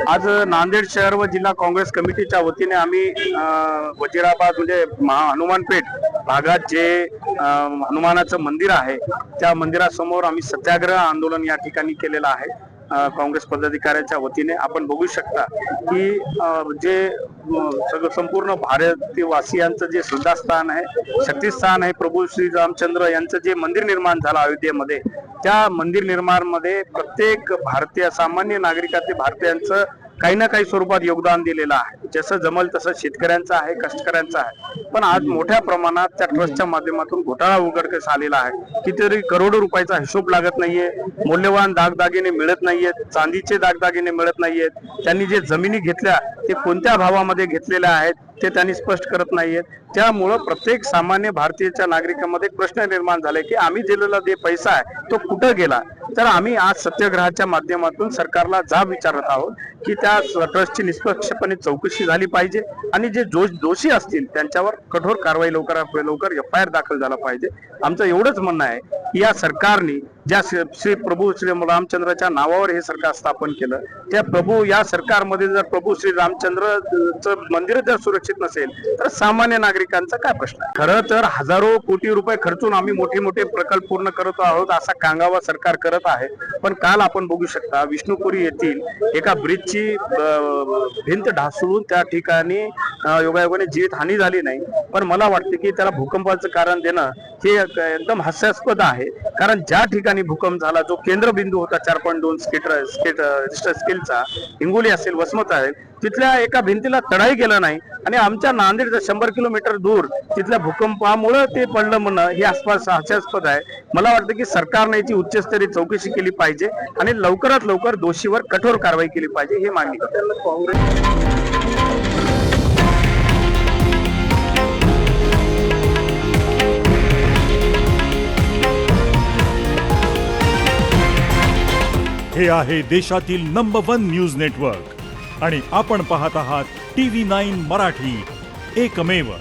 आज नांदेड शहर व जिल्हा काँग्रेस कमिटीच्या वतीने आम्ही वजीराबाद म्हणजे हनुमानपेठ भागात जे हनुमानाचं मंदिर आहे त्या मंदिरासमोर आम्ही सत्याग्रह आंदोलन या ठिकाणी केलेलं आहे। काँग्रेस पदाधिकाऱ्यांच्या वतीने आपण बघू शकता की जे संपूर्ण भारतवासियांचं जे श्रद्धास्थान आहे, शक्तिस्थान आहे, प्रभू श्री रामचंद्र यांचं जे मंदिर निर्माण झालं अयोध्येमध्ये, त्या मंदिर निर्माण मध्ये प्रत्येक भारतीय सामान्य नागरिकातील भारतीयांचं काही ना काही स्वरूपात योगदान दिलेलं आहे। जसं जमल तसं शेतकऱ्यांचं आहे, कष्टकऱ्यांचं आहे, पण आज मोठ्या प्रमाणात त्या ट्रस्टच्या माध्यमातून घोटाळा उघडकीस आलेला आहे। कितीतरी करोडो रुपयाचा हिशोब लागत नाहीये, मौल्यवान दागदागिने मिळत नाहीयेत, चांदीचे दागदागिने मिळत नाहीयेत, त्यांनी जे जमिनी घेतल्या ते कोणत्या भावामध्ये घेतलेल्या आहेत ते त्यांनी स्पष्ट करत नाहीयेत। त्यामुळे प्रत्येक सामान्य भारतीयच्या नागरिकांमध्ये प्रश्न निर्माण झाले की आम्ही दिलेला जे पैसा आहे तो कुठं गेला। तर आम्ही आज सत्याग्रहाच्या माध्यमातून सरकारला जाब विचारत आहोत की त्या ट्रस्टची निष्पक्षपणे चौकशी झाली पाहिजे आणि जे दोषी असतील त्यांच्यावर कठोर कारवाई लवकरात लवकर FIR दाखल झाला पाहिजे। आमचं एवढंच म्हणणं आहे की या सरकारने ज्या श्री प्रभू श्री रामचंद्राच्या नावावर हे सरकार स्थापन केलं, त्या प्रभू या सरकारमध्ये जर प्रभू श्री रामचंद्रचं मंदिर जर सुरक्षित नसेल तर सामान्य नागरिकांचा काय प्रश्न आहे। खरं तर हजारो कोटी रुपये खर्चून आम्ही मोठे मोठे प्रकल्प पूर्ण करत आहोत असा कांगावा सरकार करत आहे, पण काल आपण बघू शकता विष्णुपुरी येथील एका ब्रिजची भिंत ढासळून त्या ठिकाणी योगायोगाने जीवित हानी झाली नाही, पण मला वाटते की त्याला भूकंपाचं कारण देणं हे एकदम हास्यास्पद आहे। कारण ज्या ठिकाणी भूकंप झाला जो केंद्रबिंदू होता 4.2 रिश्टर स्केलचा, हिंगोली असेल, वसमत आहे, तिथल्या एका भिंतीला तडाई गेलं नाही आणि आमच्या नांदेड 100 किलोमीटर दूर तिथल्या भूकंपामुळे ते पडलं म्हणणं हे हास्यास्पद आहे। मला वाटतं की सरकारने याची उच्चस्तरीय चौकशी केली पाहिजे आणि लवकरात लवकर दोषीवर कठोर कारवाई केली पाहिजे हे मागणी करतो। हे आहे देशातील नंबर 1 न्यूज नेटवर्क आणि आपण पाहत आहात TV9 मराठी, एकमेव।